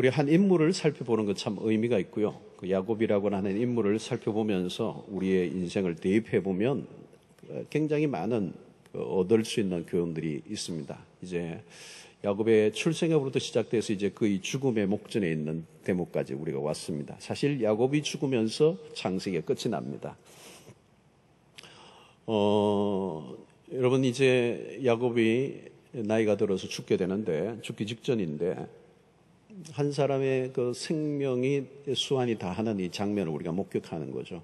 우리 한 인물을 살펴보는 것 참 의미가 있고요. 그 야곱이라고 하는 인물을 살펴보면서 우리의 인생을 대입해 보면 굉장히 많은 얻을 수 있는 교훈들이 있습니다. 이제 야곱의 출생에부터 시작돼서 이제 그의 죽음의 목전에 있는 대목까지 우리가 왔습니다. 사실 야곱이 죽으면서 창세기가 끝이 납니다. 여러분 이제 야곱이 나이가 들어서 죽게 되는데, 죽기 직전인데 한 사람의 그 생명이 수완이 다하는 이 장면을 우리가 목격하는 거죠.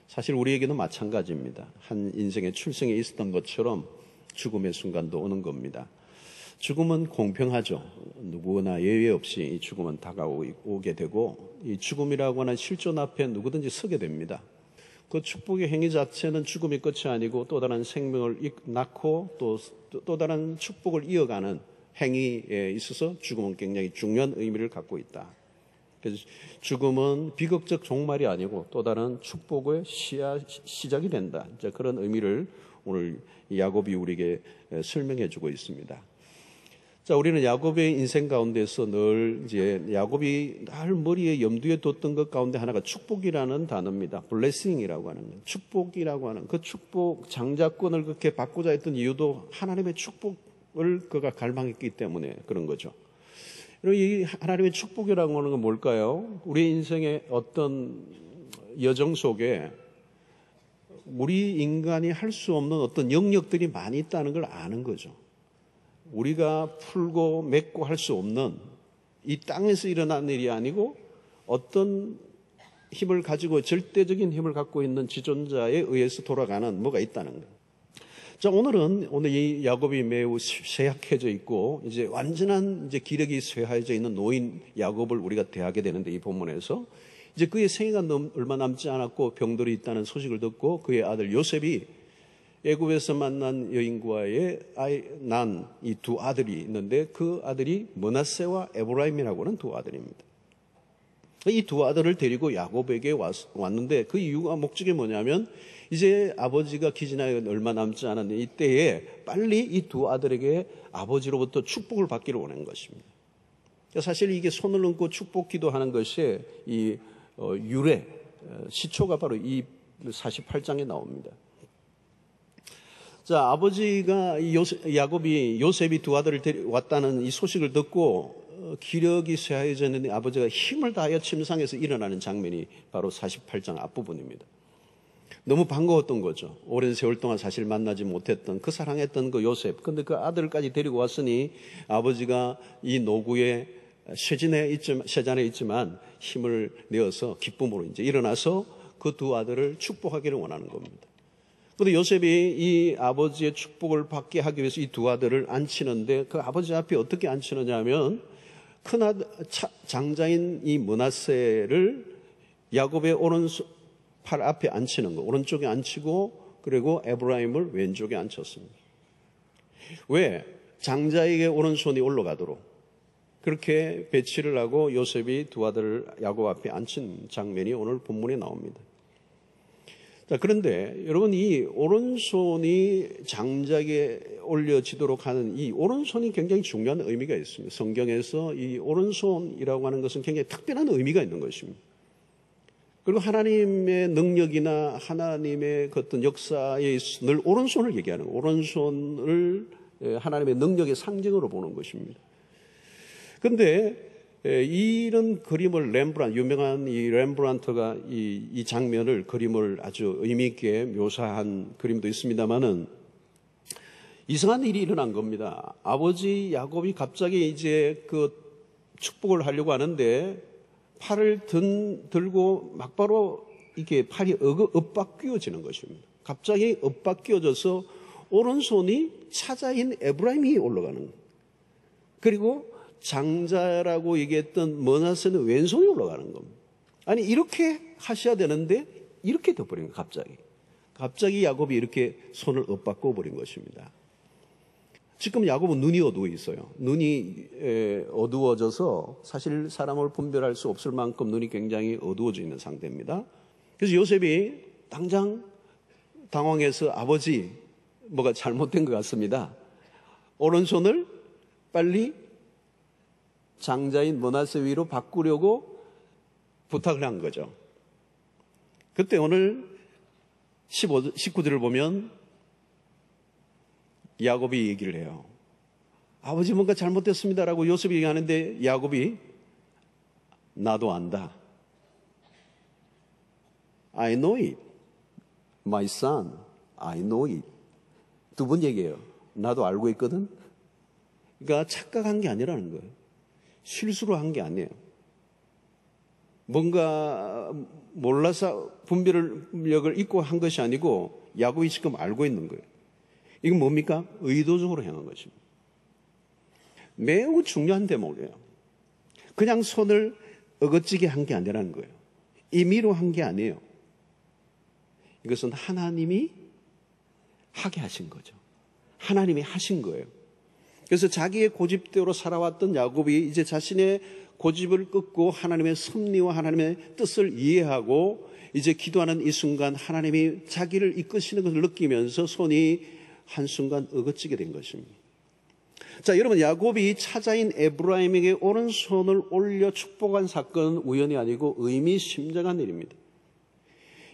사실 우리에게도 마찬가지입니다. 한 인생의 출생에 있었던 것처럼 죽음의 순간도 오는 겁니다. 죽음은 공평하죠. 누구나 예외 없이 이 죽음은 다가오게 되고, 이 죽음이라고 하는 실존 앞에 누구든지 서게 됩니다. 그 축복의 행위 자체는 죽음이 끝이 아니고 또 다른 생명을 낳고 또 다른 축복을 이어가는 행위에 있어서 죽음은 굉장히 중요한 의미를 갖고 있다. 그래서 죽음은 비극적 종말이 아니고 또 다른 축복의 시작이 된다. 이제 그런 의미를 오늘 야곱이 우리에게 설명해 주고 있습니다. 자, 우리는 야곱의 인생 가운데서 늘 이제 야곱이 늘 머리에 염두에 뒀던 것 가운데 하나가 축복이라는 단어입니다. blessing이라고 하는 것. 축복이라고 하는 그 축복 장자권을 그렇게 바꾸자 했던 이유도 하나님의 축복을 그가 갈망했기 때문에 그런 거죠. 이 하나님의 축복이라고 하는 건 뭘까요? 우리 인생의 어떤 여정 속에 우리 인간이 할 수 없는 어떤 영역들이 많이 있다는 걸 아는 거죠. 우리가 풀고 맺고 할 수 없는 이 땅에서 일어난 일이 아니고 어떤 힘을 가지고 절대적인 힘을 갖고 있는 지존자에 의해서 돌아가는 뭐가 있다는 거예요. 자, 오늘 이 야곱이 매우 쇠약해져 있고 이제 완전한 이제 기력이 쇠하여져 있는 노인 야곱을 우리가 대하게 되는데, 이 본문에서 이제 그의 생애가 얼마 남지 않았고 병들이 있다는 소식을 듣고 그의 아들 요셉이 애굽에서 만난 여인과의 난 이 두 아들이 있는데, 그 아들이 므낫세와 에브라임이라고 하는 두 아들입니다. 이 두 아들을 데리고 야곱에게 왔는데 그 이유가 목적이 뭐냐면, 이제 아버지가 기진하여 얼마 남지 않은 이때에 빨리 이 두 아들에게 아버지로부터 축복을 받기를 원한 것입니다. 사실 이게 손을 얹고 축복 기도하는 것이 이 유래 시초가 바로 이 48장에 나옵니다. 자, 아버지가 야곱이 요셉이 두 아들을 데려왔다는 이 소식을 듣고 기력이 쇠하여졌는데 아버지가 힘을 다하여 침상에서 일어나는 장면이 바로 48장 앞부분입니다. 너무 반가웠던 거죠. 오랜 세월 동안 사실 만나지 못했던 그 사랑했던 그 요셉. 근데 그 아들까지 데리고 왔으니 아버지가 이 노구에 쇠잔에 있지만 힘을 내어서 기쁨으로 이제 일어나서 그 두 아들을 축복하기를 원하는 겁니다. 그런데 요셉이 이 아버지의 축복을 받게 하기 위해서 이 두 아들을 앉히는데, 그 아버지 앞에 어떻게 앉히느냐 하면 큰 아들 장자인 이 므낫세를 야곱의 오른팔 앞에 앉히는 거, 오른쪽에 앉히고 그리고 에브라임을 왼쪽에 앉혔습니다. 왜? 장자에게 오른손이 올라가도록 그렇게 배치를 하고 요셉이 두 아들을 야곱 앞에 앉힌 장면이 오늘 본문에 나옵니다. 자, 그런데 여러분, 이 오른손이 장자에게 올려지도록 하는 이 오른손이 굉장히 중요한 의미가 있습니다. 성경에서 이 오른손이라고 하는 것은 굉장히 특별한 의미가 있는 것입니다. 그리고 하나님의 능력이나 하나님의 그 어떤 역사에 늘 오른손을 얘기하는 거예요. 오른손을 하나님의 능력의 상징으로 보는 것입니다. 그런데 이런 그림을 유명한 이 렘브란트가 이 장면을, 그림을 아주 의미있게 묘사한 그림도 있습니다만은 이상한 일이 일어난 겁니다. 아버지 야곱이 갑자기 이제 그 축복을 하려고 하는데 팔을 들고 막바로 이게 팔이 엇바뀌어지는 것입니다. 갑자기 엇바뀌어져서 오른손이 차자인 에브라임이 올라가는 거예요. 그리고 장자라고 얘기했던 므낫세는 왼손이 올라가는 겁니다. 아니, 이렇게 하셔야 되는데 이렇게 돼버린 거예요. 갑자기 야곱이 이렇게 손을 엇바꿔 버린 것입니다. 지금 야곱은 눈이 어두워 있어요. 눈이 어두워져서 사실 사람을 분별할 수 없을 만큼 눈이 굉장히 어두워져 있는 상태입니다. 그래서 요셉이 당장 당황해서 아버지, 뭐가 잘못된 것 같습니다. 오른손을 빨리 장자인 므낫세 위로 바꾸려고 부탁을 한 거죠. 그때 오늘 19절을 보면 야곱이 얘기를 해요. 아버지 뭔가 잘못됐습니다라고 요셉이 얘기하는데 야곱이 나도 안다. I know it. My son, I know it. 두 번 얘기해요. 나도 알고 있거든. 그러니까 착각한 게 아니라는 거예요. 실수로 한 게 아니에요. 뭔가 몰라서 분별력을 잊고 한 것이 아니고 야곱이 지금 알고 있는 거예요. 이건 뭡니까? 의도적으로 행한 것입니다. 매우 중요한 대목이에요. 그냥 손을 어거지게 한 게 아니라는 거예요. 임의로 한 게 아니에요. 이것은 하나님이 하게 하신 거죠. 하나님이 하신 거예요. 그래서 자기의 고집대로 살아왔던 야곱이 이제 자신의 고집을 끊고 하나님의 섭리와 하나님의 뜻을 이해하고 이제 기도하는 이 순간 하나님이 자기를 이끄시는 것을 느끼면서 손이 한순간 어거지게 된 것입니다. 자, 여러분, 야곱이 차자인 에브라임에게 오른손을 올려 축복한 사건은 우연이 아니고 의미심장한 일입니다.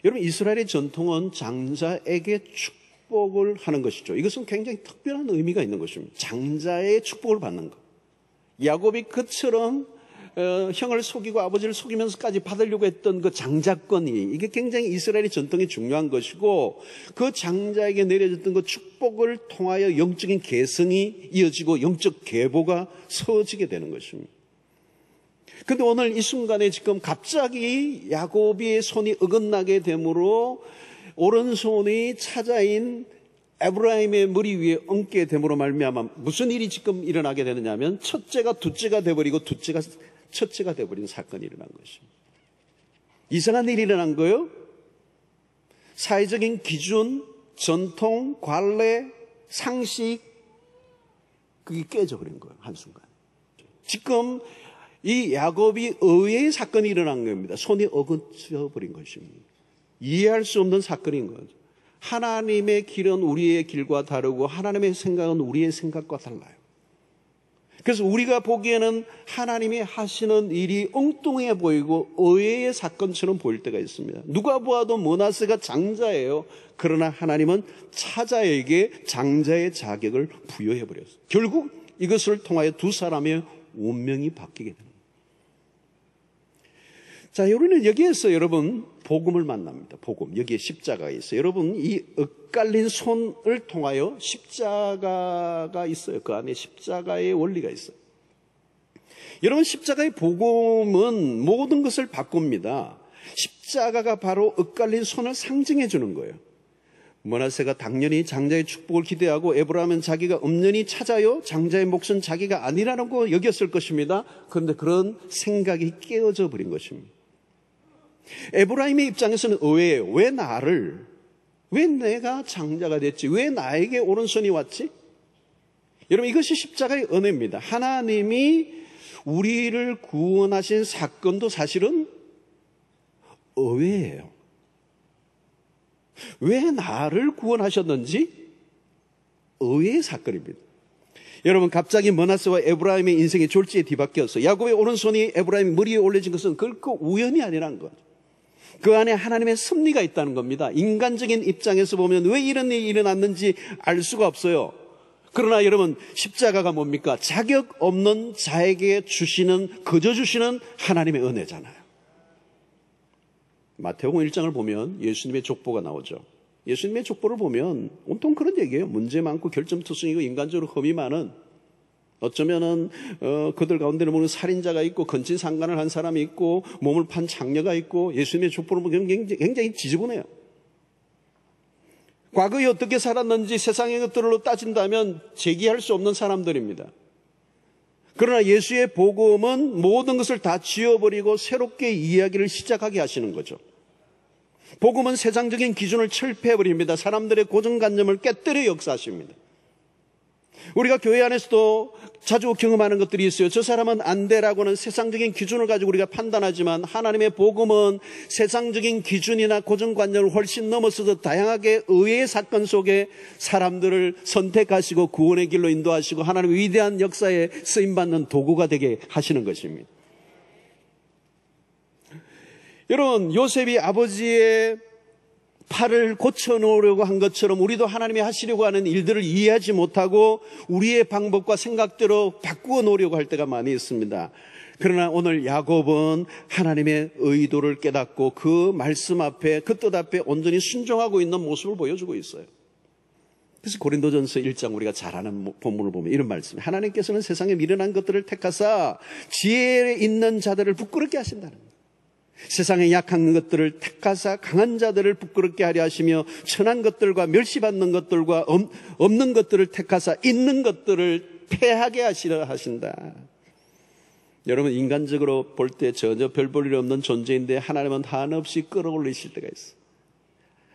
여러분, 이스라엘의 전통은 장자에게 축복을 하는 것이죠. 이것은 굉장히 특별한 의미가 있는 것입니다. 장자의 축복을 받는 것. 야곱이 그처럼 형을 속이고 아버지를 속이면서까지 받으려고 했던 그 장자권이, 이게 굉장히 이스라엘의 전통이 중요한 것이고, 그 장자에게 내려졌던 그 축복을 통하여 영적인 계승이 이어지고 영적 계보가 서지게 되는 것입니다. 그런데 오늘 이 순간에 지금 갑자기 야곱의 손이 어긋나게 되므로 오른손이 차자인 에브라임의 머리 위에 얹게 됨으로 말미암아 무슨 일이 지금 일어나게 되느냐 하면 첫째가 둘째가 돼버리고 둘째가 첫째가 돼버린 사건이 일어난 것입니다. 이상한 일이 일어난 거예요. 사회적인 기준, 전통, 관례, 상식, 그게 깨져버린 거예요. 한순간. 지금 이 야곱이 의외의 사건이 일어난 겁니다. 손이 어긋져버린 것입니다. 이해할 수 없는 사건인 거죠. 하나님의 길은 우리의 길과 다르고 하나님의 생각은 우리의 생각과 달라요. 그래서 우리가 보기에는 하나님이 하시는 일이 엉뚱해 보이고 의외의 사건처럼 보일 때가 있습니다. 누가 보아도 므낫세가 장자예요. 그러나 하나님은 차자에게 장자의 자격을 부여해버렸어요. 결국 이것을 통하여 두 사람의 운명이 바뀌게 됩니다. 자, 우리는 여기에서 여러분 복음을 만납니다. 복음. 여기에 십자가가 있어요. 여러분, 이 엇갈린 손을 통하여 십자가가 있어요. 그 안에 십자가의 원리가 있어요. 여러분, 십자가의 복음은 모든 것을 바꿉니다. 십자가가 바로 엇갈린 손을 상징해 주는 거예요. 므낫세가 당연히 장자의 축복을 기대하고 에브라임은 자기가 엄연히 찾아요. 장자의 몫은 자기가 아니라고 여겼을 것입니다. 그런데 그런 생각이 깨어져 버린 것입니다. 에브라임의 입장에서는 의외예요. 왜 내가 장자가 됐지? 왜 나에게 오른손이 왔지? 여러분, 이것이 십자가의 은혜입니다. 하나님이 우리를 구원하신 사건도 사실은 의외예요. 왜 나를 구원하셨는지 의외의 사건입니다. 여러분, 갑자기 므낫세와 에브라임의 인생이 졸지에 뒤바뀌어서 야곱의 오른손이 에브라임 머리에 올려진 것은 결코 우연이 아니라는 거죠. 그 안에 하나님의 섭리가 있다는 겁니다. 인간적인 입장에서 보면 왜 이런 일이 일어났는지 알 수가 없어요. 그러나 여러분, 십자가가 뭡니까? 자격 없는 자에게 거저 주시는 하나님의 은혜잖아요. 마태복음 1장을 보면 예수님의 족보가 나오죠. 예수님의 족보를 보면 온통 그런 얘기예요. 문제 많고 결점투성이고 인간적으로 흠이 많은, 어쩌면은 그들 가운데는 보면 살인자가 있고 건진상간을 한 사람이 있고 몸을 판 장녀가 있고, 예수님의 족보를 보면 굉장히 지저분해요. 과거에 어떻게 살았는지 세상의 것들로 따진다면 제기할 수 없는 사람들입니다. 그러나 예수의 복음은 모든 것을 다 지워버리고 새롭게 이야기를 시작하게 하시는 거죠. 복음은 세상적인 기준을 철폐해버립니다. 사람들의 고정관념을 깨뜨려 역사하십니다. 우리가 교회 안에서도 자주 경험하는 것들이 있어요. 저 사람은 안 돼라고는 세상적인 기준을 가지고 우리가 판단하지만 하나님의 복음은 세상적인 기준이나 고정관념을 훨씬 넘어서서 다양하게 의외의 사건 속에 사람들을 선택하시고 구원의 길로 인도하시고 하나님의 위대한 역사에 쓰임받는 도구가 되게 하시는 것입니다. 여러분, 요셉이 아버지의 팔을 고쳐놓으려고 한 것처럼 우리도 하나님이 하시려고 하는 일들을 이해하지 못하고 우리의 방법과 생각대로 바꾸어 놓으려고 할 때가 많이 있습니다. 그러나 오늘 야곱은 하나님의 의도를 깨닫고 그 말씀 앞에, 그 뜻 앞에 온전히 순종하고 있는 모습을 보여주고 있어요. 그래서 고린도전서 1장 우리가 잘 아는 본문을 보면 이런 말씀이에요. 하나님께서는 세상에 미련한 것들을 택하사 지혜에 있는 자들을 부끄럽게 하신다는 거예요. 세상에 약한 것들을 택하사 강한 자들을 부끄럽게 하려 하시며 천한 것들과 멸시받는 것들과 없는 것들을 택하사 있는 것들을 패하게 하시려 하신다. 여러분, 인간적으로 볼 때 전혀 별 볼 일 없는 존재인데 하나님은 한없이 끌어올리실 때가 있어요.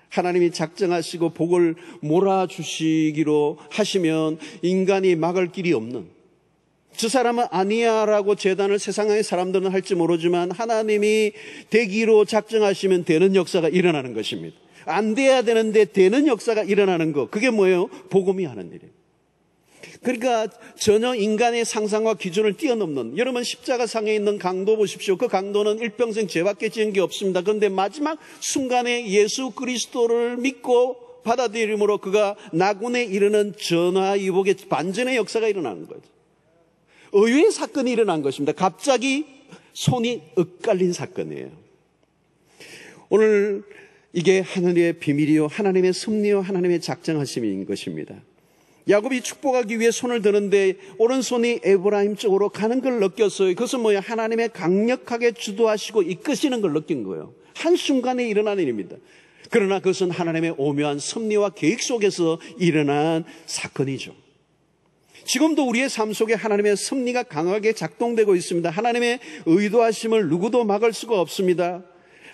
하나님이 작정하시고 복을 몰아주시기로 하시면 인간이 막을 길이 없는, 저 사람은 아니야 라고 재단을 세상의 사람들은 할지 모르지만 하나님이 되기로 작정하시면 되는 역사가 일어나는 것입니다. 안 돼야 되는데 되는 역사가 일어나는 것, 그게 뭐예요? 복음이 하는 일이에요. 그러니까 전혀 인간의 상상과 기준을 뛰어넘는, 여러분 십자가상에 있는 강도 보십시오. 그 강도는 일평생 죄밖에 지은 게 없습니다. 그런데 마지막 순간에 예수 그리스도를 믿고 받아들임으로 그가 낙원에 이르는 전화위복의 반전의 역사가 일어나는 거죠. 의외의 사건이 일어난 것입니다. 갑자기 손이 엇갈린 사건이에요. 오늘 이게 하늘의 비밀이요, 하나님의 섭리요, 하나님의 작정하심인 것입니다. 야곱이 축복하기 위해 손을 드는데 오른손이 에브라임 쪽으로 가는 걸 느꼈어요. 그것은 뭐예요? 하나님의 강력하게 주도하시고 이끄시는 걸 느낀 거예요. 한순간에 일어난 일입니다. 그러나 그것은 하나님의 오묘한 섭리와 계획 속에서 일어난 사건이죠. 지금도 우리의 삶 속에 하나님의 섭리가 강하게 작동되고 있습니다. 하나님의 의도하심을 누구도 막을 수가 없습니다.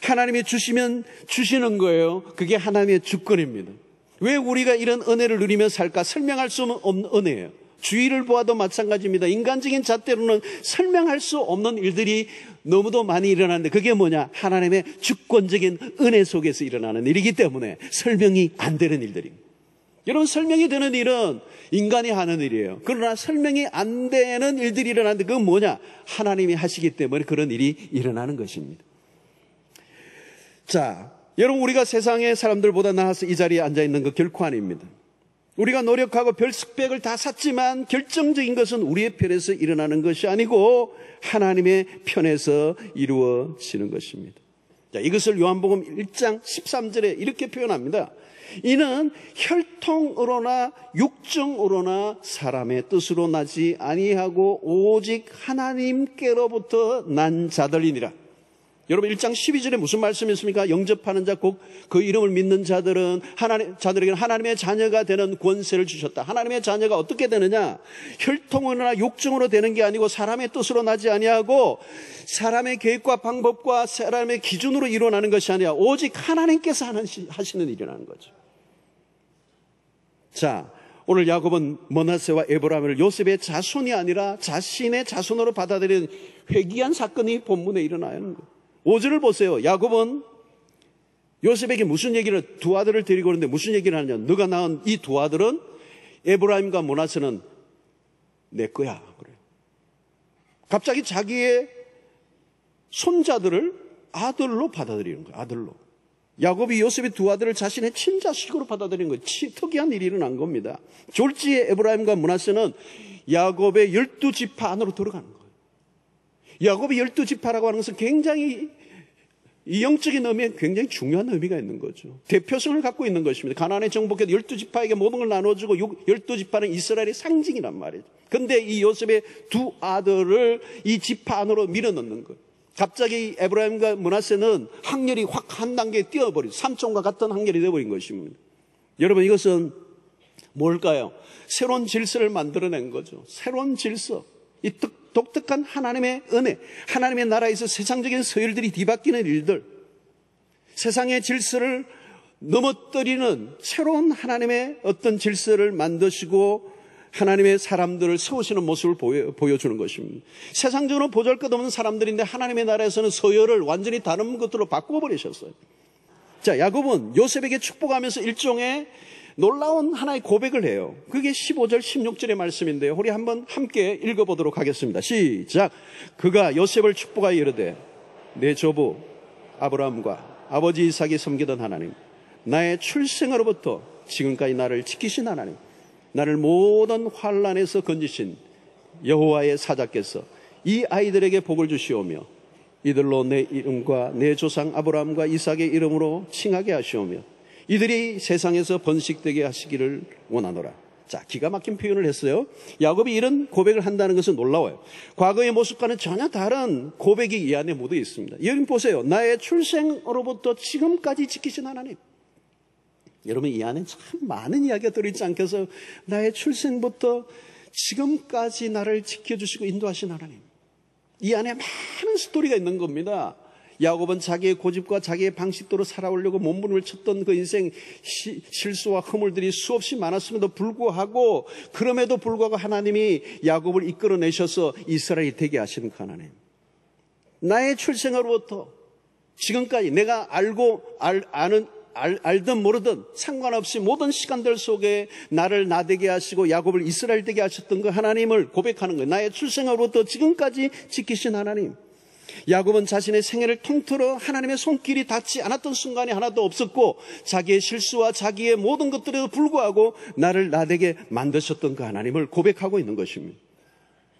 하나님이 주시면 주시는 거예요. 그게 하나님의 주권입니다. 왜 우리가 이런 은혜를 누리며 살까? 설명할 수 없는 은혜예요. 주위를 보아도 마찬가지입니다. 인간적인 잣대로는 설명할 수 없는 일들이 너무도 많이 일어나는데 그게 뭐냐? 하나님의 주권적인 은혜 속에서 일어나는 일이기 때문에 설명이 안 되는 일들입니다. 여러분, 설명이 되는 일은 인간이 하는 일이에요. 그러나 설명이 안 되는 일들이 일어나는데 그건 뭐냐? 하나님이 하시기 때문에 그런 일이 일어나는 것입니다. 자, 여러분, 우리가 세상의 사람들보다 나아서 이 자리에 앉아있는 거 결코 아닙니다. 우리가 노력하고 별 스펙을 다 샀지만 결정적인 것은 우리의 편에서 일어나는 것이 아니고 하나님의 편에서 이루어지는 것입니다. 자, 이것을 요한복음 1장 13절에 이렇게 표현합니다. 이는 혈통으로나 육정으로나 사람의 뜻으로 나지 아니하고 오직 하나님께로부터 난 자들이니라. 여러분, 1장 12절에 무슨 말씀이 있습니까? 영접하는 자 곧 그 이름을 믿는 자들은 자들에게는 하나님의 자녀가 되는 권세를 주셨다. 하나님의 자녀가 어떻게 되느냐? 혈통으로나 육정으로 되는 게 아니고 사람의 뜻으로 나지 아니하고 사람의 계획과 방법과 사람의 기준으로 일어나는 것이 아니라 오직 하나님께서 하시는 일이라는 거죠. 자, 오늘 야곱은 므낫세와 에브라임을 요셉의 자손이 아니라 자신의 자손으로 받아들이는 회귀한 사건이 본문에 일어나는 거예요. 5절을 보세요. 야곱은 요셉에게 무슨 얘기를, 두 아들을 데리고 오는데 무슨 얘기를 하느냐? 너가 낳은 이 두 아들은 에브라임과 므낫세는 내 거야. 그래요. 갑자기 자기의 손자들을 아들로 받아들이는 거예요. 아들로. 야곱이 요셉의 두 아들을 자신의 친자식으로 받아들이는 거예요. 특이한 일이 일어난 겁니다. 졸지에 에브라임과 므낫세는 야곱의 12지파 안으로 들어가는 거예요. 야곱이 12지파라고 하는 것은 굉장히 이 영적인 의미에 굉장히 중요한 의미가 있는 거죠. 대표성을 갖고 있는 것입니다. 가나안의 정복해서 12지파에게 모든 걸 나눠주고 12지파는 이스라엘의 상징이란 말이죠. 그런데 이 요셉의 두 아들을 이 지파 안으로 밀어넣는 거예요. 갑자기 에브라임과 므낫세는 학렬이 확 한 단계 뛰어버린, 삼촌과 같은 학렬이 되어버린 것입니다. 여러분, 이것은 뭘까요? 새로운 질서를 만들어낸 거죠. 새로운 질서. 이 독특한 하나님의 은혜, 하나님의 나라에서 세상적인 서열들이 뒤바뀌는 일들, 세상의 질서를 넘어뜨리는 새로운 하나님의 어떤 질서를 만드시고 하나님의 사람들을 세우시는 모습을 보여주는 것입니다. 세상적으로 보잘것없는 사람들인데 하나님의 나라에서는 서열을 완전히 다른 것들로 바꿔버리셨어요. 자, 야곱은 요셉에게 축복하면서 일종의 놀라운 하나의 고백을 해요. 그게 15절 16절의 말씀인데요. 우리 한번 함께 읽어보도록 하겠습니다. 시작. 그가 요셉을 축복하여 이르되 내 조부 아브라함과 아버지 이삭이 섬기던 하나님, 나의 출생으로부터 지금까지 나를 지키신 하나님, 나를 모든 환난에서 건지신 여호와의 사자께서 이 아이들에게 복을 주시오며 이들로 내 이름과 내 조상 아브라함과 이삭의 이름으로 칭하게 하시오며 이들이 세상에서 번식되게 하시기를 원하노라. 자, 기가 막힌 표현을 했어요. 야곱이 이런 고백을 한다는 것은 놀라워요. 과거의 모습과는 전혀 다른 고백이 이 안에 묻어 있습니다. 여러분 보세요. 나의 출생으로부터 지금까지 지키신 하나님. 여러분, 이 안에 참 많은 이야기가 들어있지 않겠어요? 나의 출생부터 지금까지 나를 지켜주시고 인도하신 하나님. 이 안에 많은 스토리가 있는 겁니다. 야곱은 자기의 고집과 자기의 방식대로 살아오려고 몸부림을 쳤던 그 인생 실수와 허물들이 수없이 많았음에도 불구하고, 그럼에도 불구하고 하나님이 야곱을 이끌어내셔서 이스라엘이 되게 하시는 그 하나님. 나의 출생으로부터 지금까지 내가 알든 모르든 상관없이 모든 시간들 속에 나를 나되게 하시고 야곱을 이스라엘 되게 하셨던 그 하나님을 고백하는 거예요. 나의 출생으로부터 지금까지 지키신 하나님. 야곱은 자신의 생애를 통틀어 하나님의 손길이 닿지 않았던 순간이 하나도 없었고, 자기의 실수와 자기의 모든 것들에도 불구하고 나를 나되게 만드셨던 그 하나님을 고백하고 있는 것입니다.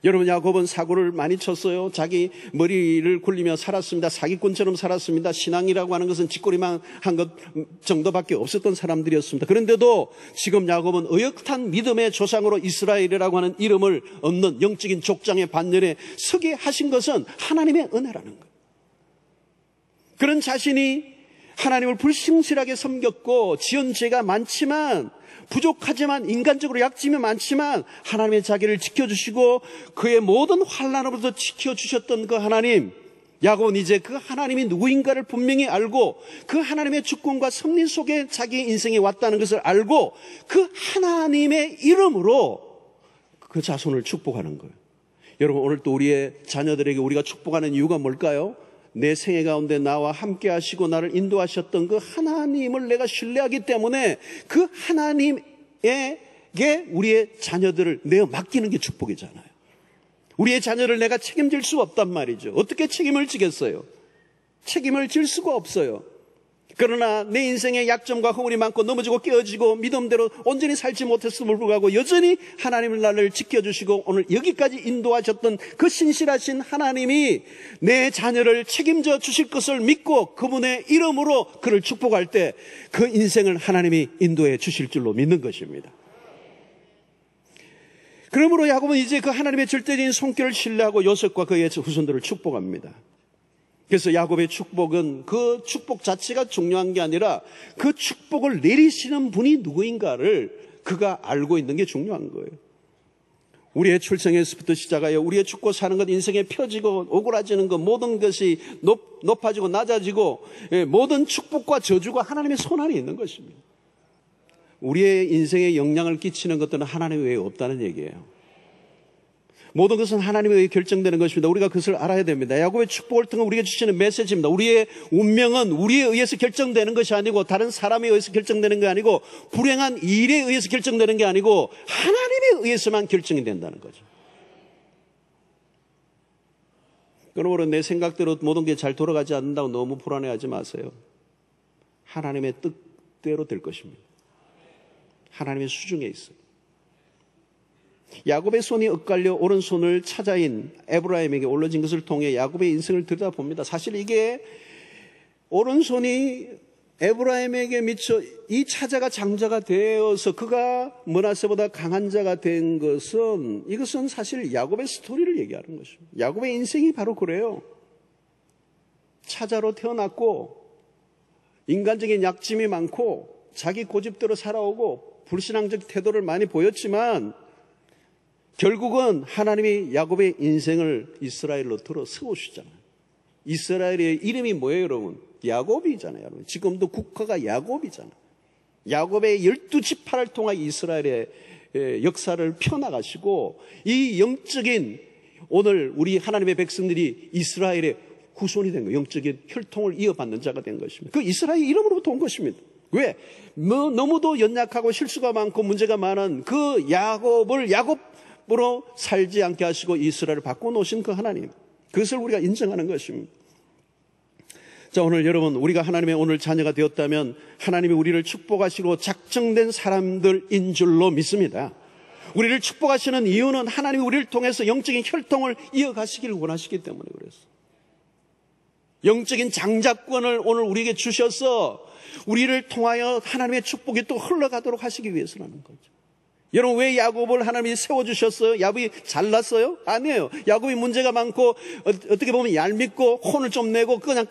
여러분, 야곱은 사고를 많이 쳤어요. 자기 머리를 굴리며 살았습니다. 사기꾼처럼 살았습니다. 신앙이라고 하는 것은 짓거리만 한 것 정도밖에 없었던 사람들이었습니다. 그런데도 지금 야곱은 의역한 믿음의 조상으로 이스라엘이라고 하는 이름을 얻는 영적인 족장의 반열에 서게 하신 것은 하나님의 은혜라는 거예요. 그런 자신이 하나님을 불신실하게 섬겼고 지은 죄가 많지만, 부족하지만, 인간적으로 약점이 많지만 하나님의 자기를 지켜주시고 그의 모든 환난으로부터 지켜주셨던 그 하나님, 야곱은 이제 그 하나님이 누구인가를 분명히 알고 그 하나님의 주권과 섭리 속에 자기 인생이 왔다는 것을 알고 그 하나님의 이름으로 그 자손을 축복하는 거예요. 여러분, 오늘 또 우리의 자녀들에게 우리가 축복하는 이유가 뭘까요? 내 생애 가운데 나와 함께 하시고 나를 인도하셨던 그 하나님을 내가 신뢰하기 때문에 그 하나님에게 우리의 자녀들을 내어 맡기는 게 축복이잖아요. 우리의 자녀를 내가 책임질 수 없단 말이죠. 어떻게 책임을 지겠어요? 책임을 질 수가 없어요. 그러나 내 인생에 약점과 허물이 많고 넘어지고 깨어지고 믿음대로 온전히 살지 못했음을 불구하고 여전히 하나님은 나를 지켜주시고 오늘 여기까지 인도하셨던 그 신실하신 하나님이 내 자녀를 책임져 주실 것을 믿고 그분의 이름으로 그를 축복할 때 그 인생을 하나님이 인도해 주실 줄로 믿는 것입니다. 그러므로 야곱은 이제 그 하나님의 절대적인 손길을 신뢰하고 요셉과 그의 후손들을 축복합니다. 그래서 야곱의 축복은 그 축복 자체가 중요한 게 아니라 그 축복을 내리시는 분이 누구인가를 그가 알고 있는 게 중요한 거예요. 우리의 출생에서부터 시작하여 우리의 죽고 사는 것, 인생에 펴지고 오그라지는 것, 모든 것이 높아지고 낮아지고 모든 축복과 저주가 하나님의 손 안에 있는 것입니다. 우리의 인생에 영향을 끼치는 것들은 하나님 외에 없다는 얘기예요. 모든 것은 하나님에 의해 결정되는 것입니다. 우리가 그것을 알아야 됩니다. 야곱의 축복을 통해 우리에게 주시는 메시지입니다. 우리의 운명은 우리에 의해서 결정되는 것이 아니고 다른 사람에 의해서 결정되는 게 아니고 불행한 일에 의해서 결정되는 게 아니고 하나님에 의해서만 결정이 된다는 거죠. 그러므로 내 생각대로 모든 게 잘 돌아가지 않는다고 너무 불안해하지 마세요. 하나님의 뜻대로 될 것입니다. 하나님의 수중에 있어요. 야곱의 손이 엇갈려 오른손을 찾아인 에브라임에게 올려진 것을 통해 야곱의 인생을 들여다봅니다. 사실 이게 오른손이 에브라임에게 미쳐 이 차자가 장자가 되어서 그가 므낫세보다 강한 자가 된 것은, 이것은 사실 야곱의 스토리를 얘기하는 것입니다. 야곱의 인생이 바로 그래요. 차자로 태어났고 인간적인 약점이 많고 자기 고집대로 살아오고 불신앙적 태도를 많이 보였지만 결국은 하나님이 야곱의 인생을 이스라엘로 들어 세우시잖아요. 이스라엘의 이름이 뭐예요, 여러분? 야곱이잖아요, 여러분. 지금도 국가가 야곱이잖아요. 야곱의 12지파를 통해 이스라엘의 역사를 펴나가시고 이 영적인 오늘 우리 하나님의 백성들이 이스라엘의 후손이 된 거예요. 영적인 혈통을 이어받는 자가 된 것입니다. 그 이스라엘 이름으로부터 온 것입니다. 왜? 너무도 연약하고 실수가 많고 문제가 많은 그 야곱을 야곱으로 살지 않게 하시고 이스라엘을 바꿔놓으신 그 하나님, 그것을 우리가 인정하는 것입니다. 자, 오늘 여러분, 우리가 하나님의 오늘 자녀가 되었다면 하나님이 우리를 축복하시고 작정된 사람들인 줄로 믿습니다. 우리를 축복하시는 이유는 하나님이 우리를 통해서 영적인 혈통을 이어가시기를 원하시기 때문에 그랬어요. 영적인 장자권을 오늘 우리에게 주셔서 우리를 통하여 하나님의 축복이 또 흘러가도록 하시기 위해서라는 거죠. 여러분, 왜 야곱을 하나님이 세워주셨어요? 야곱이 잘났어요? 아니에요. 야곱이 문제가 많고 어떻게 보면 얄밉고 혼을 좀 내고 그냥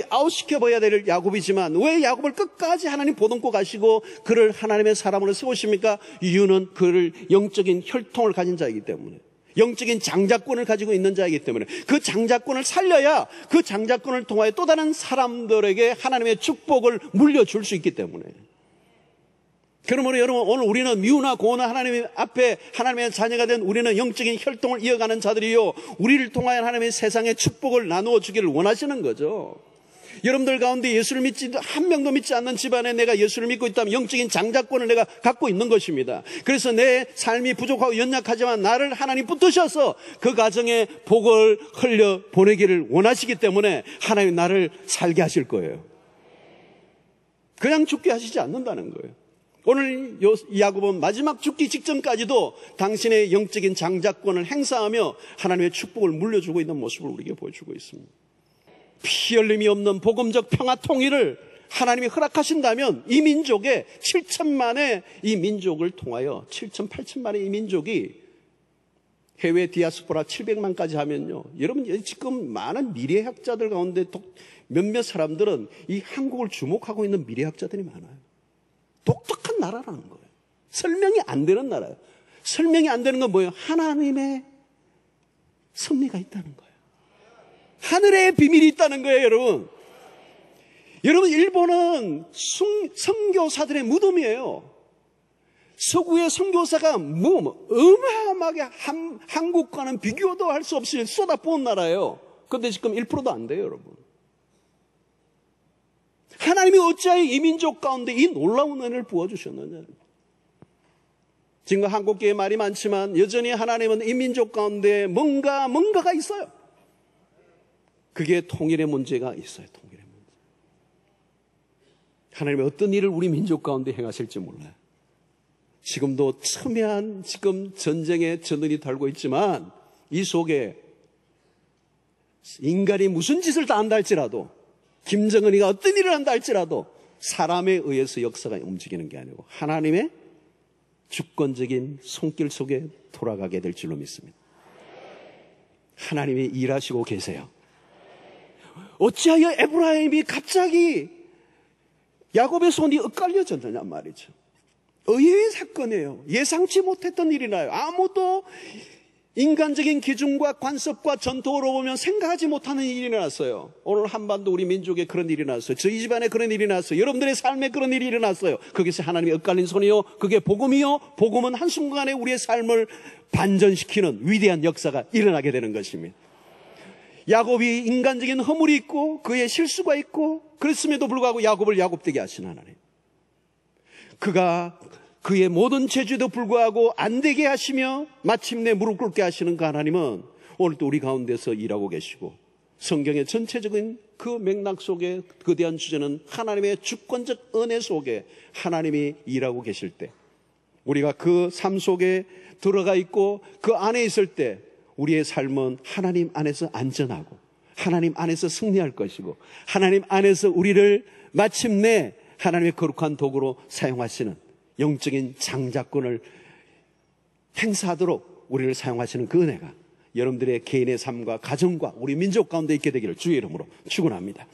아웃시켜버려야 될 야곱이지만 왜 야곱을 끝까지 하나님 보듬고 가시고 그를 하나님의 사람으로 세우십니까? 이유는 그를 영적인 혈통을 가진 자이기 때문에, 영적인 장자권을 가지고 있는 자이기 때문에, 그 장자권을 살려야 그 장자권을 통하여 또 다른 사람들에게 하나님의 축복을 물려줄 수 있기 때문에. 그러므로 여러분, 오늘 우리는 미우나 고나 하나님 앞에 하나님의 자녀가 된 우리는 영적인 혈통을 이어가는 자들이요, 우리를 통하여 하나님의 세상에 축복을 나누어 주기를 원하시는 거죠. 여러분들 가운데 예수를 믿지 한 명도 믿지 않는 집안에 내가 예수를 믿고 있다면 영적인 장자권을 내가 갖고 있는 것입니다. 그래서 내 삶이 부족하고 연약하지만 나를 하나님 붙드셔서 그 가정에 복을 흘려 보내기를 원하시기 때문에 하나님 나를 살게 하실 거예요. 그냥 죽게 하시지 않는다는 거예요. 오늘 야곱은 마지막 죽기 직전까지도 당신의 영적인 장자권을 행사하며 하나님의 축복을 물려주고 있는 모습을 우리에게 보여주고 있습니다. 피 흘림이 없는 복음적 평화 통일을 하나님이 허락하신다면 이 민족의 7천만의 이 민족을 통하여 7천, 8천만의 이 민족이 해외 디아스포라 700만까지 하면요, 여러분 지금 많은 미래학자들 가운데 몇몇 사람들은 이 한국을 주목하고 있는 미래학자들이 많아요. 독특한 나라라는 거예요. 설명이 안 되는 나라예요. 설명이 안 되는 건 뭐예요? 하나님의 섭리가 있다는 거예요. 하늘의 비밀이 있다는 거예요, 여러분. 여러분, 일본은 선교사들의 무덤이에요. 서구의 선교사가 어마어마하게 한국과는 비교도 할 수 없이 쏟아부은 나라예요. 그런데 지금 1%도 안 돼요, 여러분. 하나님이 어찌하여 이 민족 가운데 이 놀라운 은혜를 부어주셨느냐. 지금 한국교회 말이 많지만 여전히 하나님은 이 민족 가운데 뭔가가 있어요. 그게 통일의 문제가 있어요. 통일의 문제. 하나님이 어떤 일을 우리 민족 가운데 행하실지 몰라요. 지금도 첨예한 지금 전쟁의 전운이 달고 있지만 이 속에 인간이 무슨 짓을 다 한다 할지라도, 김정은이가 어떤 일을 한다 할지라도 사람에 의해서 역사가 움직이는 게 아니고 하나님의 주권적인 손길 속에 돌아가게 될 줄로 믿습니다. 하나님이 일하시고 계세요. 어찌하여 에브라임이 갑자기 야곱의 손이 엇갈려졌느냐 말이죠. 의외의 사건이에요. 예상치 못했던 일이 나요. 아무도 인간적인 기준과 관습과 전통으로 보면 생각하지 못하는 일이 일어났어요. 오늘 한반도 우리 민족에 그런 일이 일어났어요. 저희 집안에 그런 일이 일어났어요. 여러분들의 삶에 그런 일이 일어났어요. 그것이 하나님의 엇갈린 손이요, 그게 복음이요, 복음은 한순간에 우리의 삶을 반전시키는 위대한 역사가 일어나게 되는 것입니다. 야곱이 인간적인 허물이 있고 그의 실수가 있고 그랬음에도 불구하고 야곱을 야곱되게 하신 하나님, 그가 그의 모든 죄에도 불구하고 안 되게 하시며 마침내 무릎 꿇게 하시는 그 하나님은 오늘도 우리 가운데서 일하고 계시고, 성경의 전체적인 그 맥락 속에 거대한 주제는 하나님의 주권적 은혜 속에 하나님이 일하고 계실 때, 우리가 그 삶 속에 들어가 있고 그 안에 있을 때 우리의 삶은 하나님 안에서 안전하고 하나님 안에서 승리할 것이고 하나님 안에서 우리를 마침내 하나님의 거룩한 도구로 사용하시는 영적인 장자권을 행사하도록 우리를 사용하시는 그 은혜가 여러분들의 개인의 삶과 가정과 우리 민족 가운데 있게 되기를 주의 이름으로 축원합니다.